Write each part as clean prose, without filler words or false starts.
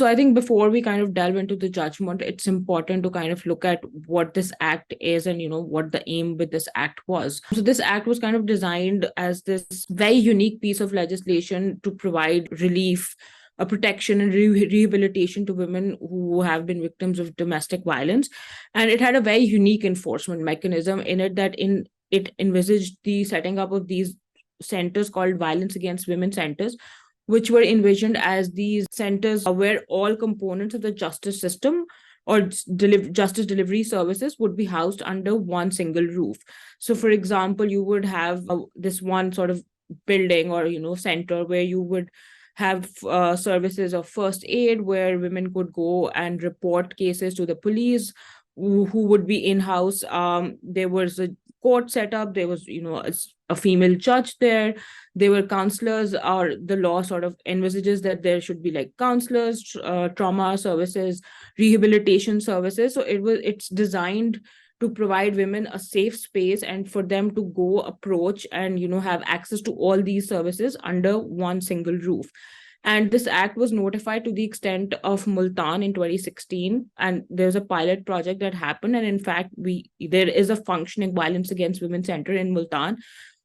So I think before we kind of delve into the judgment, it's important to kind of look at what this act is and, what the aim with this act was. So this act was kind of designed as this very unique piece of legislation to provide relief, a protection and rehabilitation to women who have been victims of domestic violence. And it had a very unique enforcement mechanism in it that it envisaged the setting up of these centers called violence against women centers, which were envisioned as these centers where all components of the justice system or justice delivery services would be housed under one single roof. So, for example, you would have this one sort of building or, center where you would have services of first aid where women could go and report cases to the police who would be in-house. There was a court set up. There was, a female judge there. There were counselors, or the law sort of envisages that there should be like counselors, trauma services, rehabilitation services. So it's designed to provide women a safe space and for them to go approach and, have access to all these services under one single roof. And this act was notified to the extent of Multan in 2016. And there's a pilot project that happened. And in fact, there is a functioning violence against women center in Multan,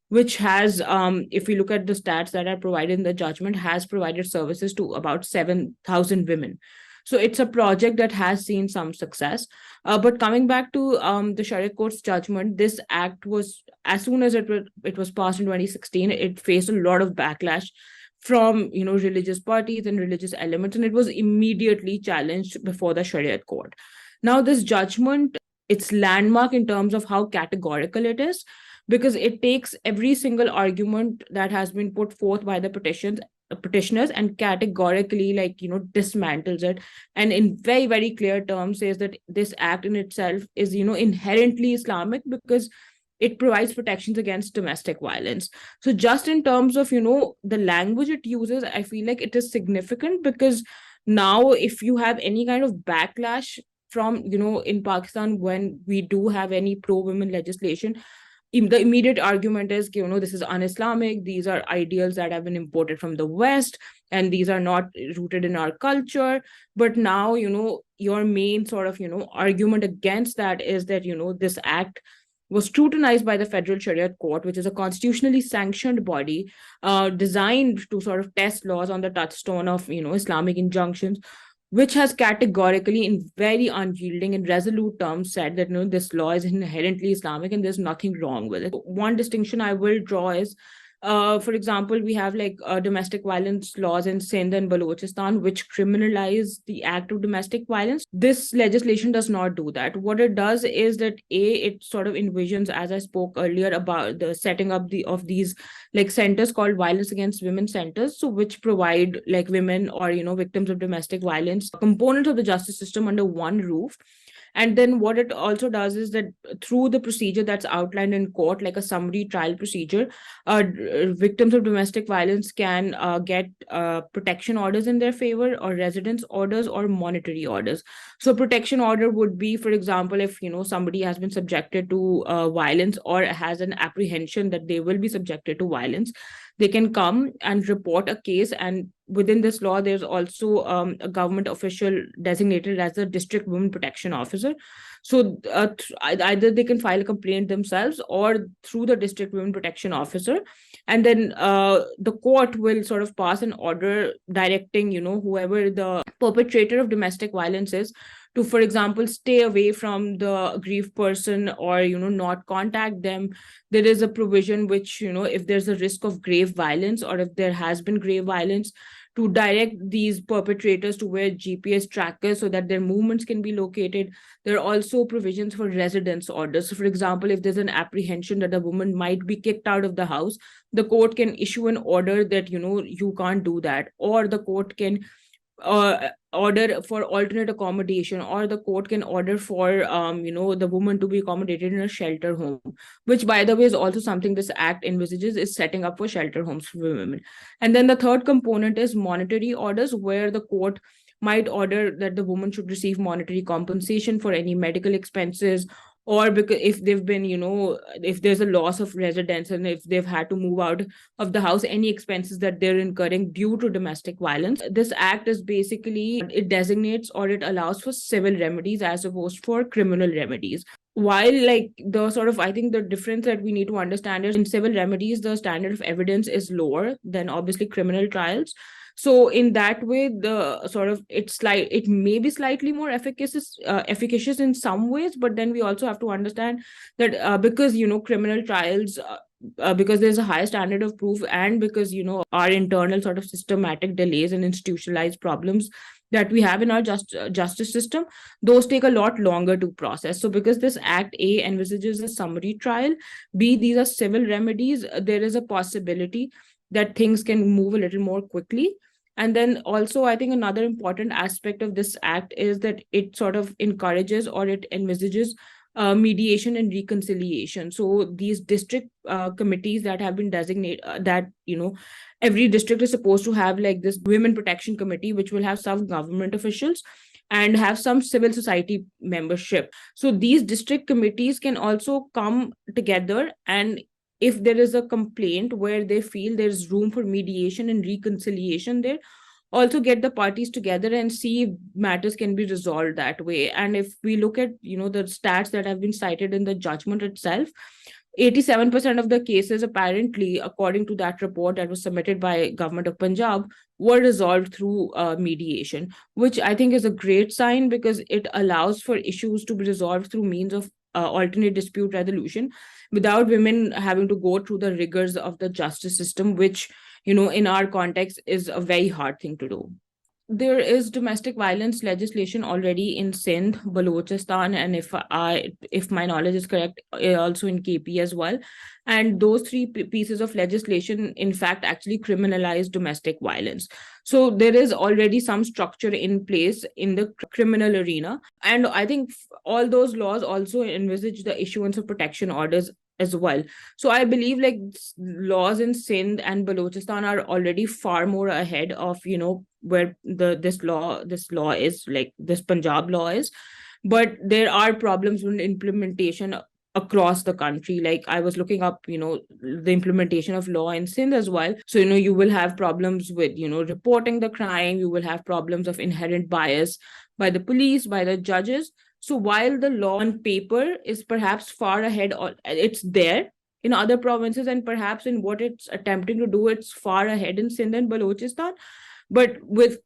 which has, if we look at the stats that are provided in the judgment, has provided services to about 7,000 women. So it's a project that has seen some success. But coming back to the Shariat Court's judgment, this act was, as soon as it was passed in 2016, it faced a lot of backlash from, religious parties and religious elements, and it was immediately challenged before the Shariat Court. Now, this judgment, it's landmark in terms of how categorical it is, because it takes every single argument that has been put forth by the petitioners and categorically dismantles it, and in very, very clear terms says that this act in itself is inherently Islamic because it provides protections against domestic violence. So just in terms of the language it uses, I feel like it is significant, because now if you have any kind of backlash from in Pakistan when we do have any pro-women legislation, the immediate argument is, this is un-Islamic, these are ideals that have been imported from the West, and these are not rooted in our culture. But now, your main sort of, argument against that is that, this act was scrutinized by the Federal Shariat Court, which is a constitutionally sanctioned body designed to sort of test laws on the touchstone of, Islamic injunctions, which has categorically, in very unyielding and resolute terms, said that this law is inherently Islamic and there's nothing wrong with it. One distinction I will draw is, for example, we have domestic violence laws in Sindh and Balochistan, which criminalize the act of domestic violence. This legislation does not do that. What it does is that it sort of envisions, as I spoke earlier, about the setting up of these centers called violence against women centers, so which provide women or victims of domestic violence components of the justice system under one roof. And then what it also does is that through the procedure that's outlined in court, like a summary trial procedure, victims of domestic violence can get protection orders in their favor, or residence orders, or monetary orders. So protection order would be, for example, if somebody has been subjected to violence or has an apprehension that they will be subjected to violence, they can come and report a case. And within this law, there's also a government official designated as the District Women Protection Officer. So either they can file a complaint themselves or through the District Women Protection Officer. And then the court will sort of pass an order directing, whoever the perpetrator of domestic violence is, to, for example, stay away from the aggrieved person or, not contact them. There is a provision which, if there's a risk of grave violence or if there has been grave violence, to direct these perpetrators to wear GPS trackers so that their movements can be located. There are also provisions for residence orders. So, for example, if there's an apprehension that a woman might be kicked out of the house, the court can issue an order that, you can't do that. Or the court can order for alternate accommodation, or the court can order for the woman to be accommodated in a shelter home, which, by the way, is also something this act envisages, is setting up for shelter homes for women. And then the third component is monetary orders, where the court might order that the woman should receive monetary compensation for any medical expenses or because if they've been, if there's a loss of residence and if they've had to move out of the house, any expenses that they're incurring due to domestic violence. This act is basically, it designates or it allows for civil remedies as opposed for criminal remedies. While like the sort of, I think the difference that we need to understand is in civil remedies, the standard of evidence is lower than obviously criminal trials. So in that way, the sort of it may be slightly more efficacious in some ways, but then we also have to understand that because criminal trials, because there's a high standard of proof, and because our internal sort of systematic delays and institutionalized problems that we have in our justice system, those take a lot longer to process. So because this Act A envisages a summary trial, B, these are civil remedies, there is a possibility that things can move a little more quickly. And then also, I think another important aspect of this act is that it sort of encourages or it envisages mediation and reconciliation. So these district committees that have been designated, every district is supposed to have like this women protection committee, which will have some government officials and have some civil society membership. So these district committees can also come together, and if there is a complaint where they feel there's room for mediation and reconciliation there, also get the parties together and see if matters can be resolved that way. And if we look at the stats that have been cited in the judgment itself, 87% of the cases, apparently, according to that report that was submitted by Government of Punjab, were resolved through mediation, which I think is a great sign, because it allows for issues to be resolved through means of alternate dispute resolution without women having to go through the rigors of the justice system, which, in our context, is a very hard thing to do. There is domestic violence legislation already in Sindh, Balochistan, and if my knowledge is correct, also in KP as well. And those three pieces of legislation, in fact, actually criminalize domestic violence. So there is already some structure in place in the criminal arena. And I think all those laws also envisage the issuance of protection orders as well. So I believe like laws in Sindh and Balochistan are already far more ahead of, where this law is, like this Punjab law is. But there are problems with implementation across the country. Like I was looking up, the implementation of law in Sindh as well. So, you will have problems with, reporting the crime. You will have problems of inherent bias by the police, by the judges. So while the law on paper is perhaps far ahead, or it's there in other provinces, and perhaps in what it's attempting to do, it's far ahead in Sindh and Balochistan. But with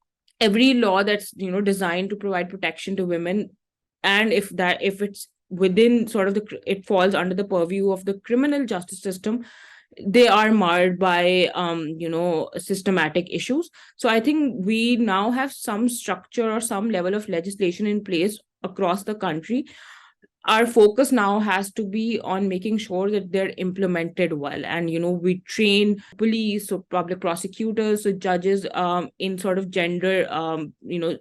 every law that's, designed to provide protection to women, and if it's within sort of it falls under the purview of the criminal justice system, they are marred by systematic issues. So I think we now have some structure or some level of legislation in place across the country. Our focus now has to be on making sure that they're implemented well. And, we train police, so public prosecutors, so judges in sort of gender, we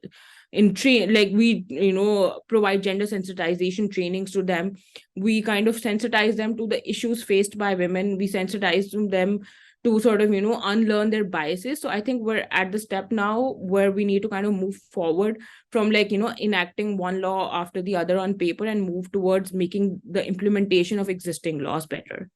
provide gender sensitization trainings to them. We kind of sensitize them to the issues faced by women. We sensitize them to sort of, unlearn their biases. So I think we're at the step now where we need to kind of move forward from enacting one law after the other on paper and move towards making the implementation of existing laws better.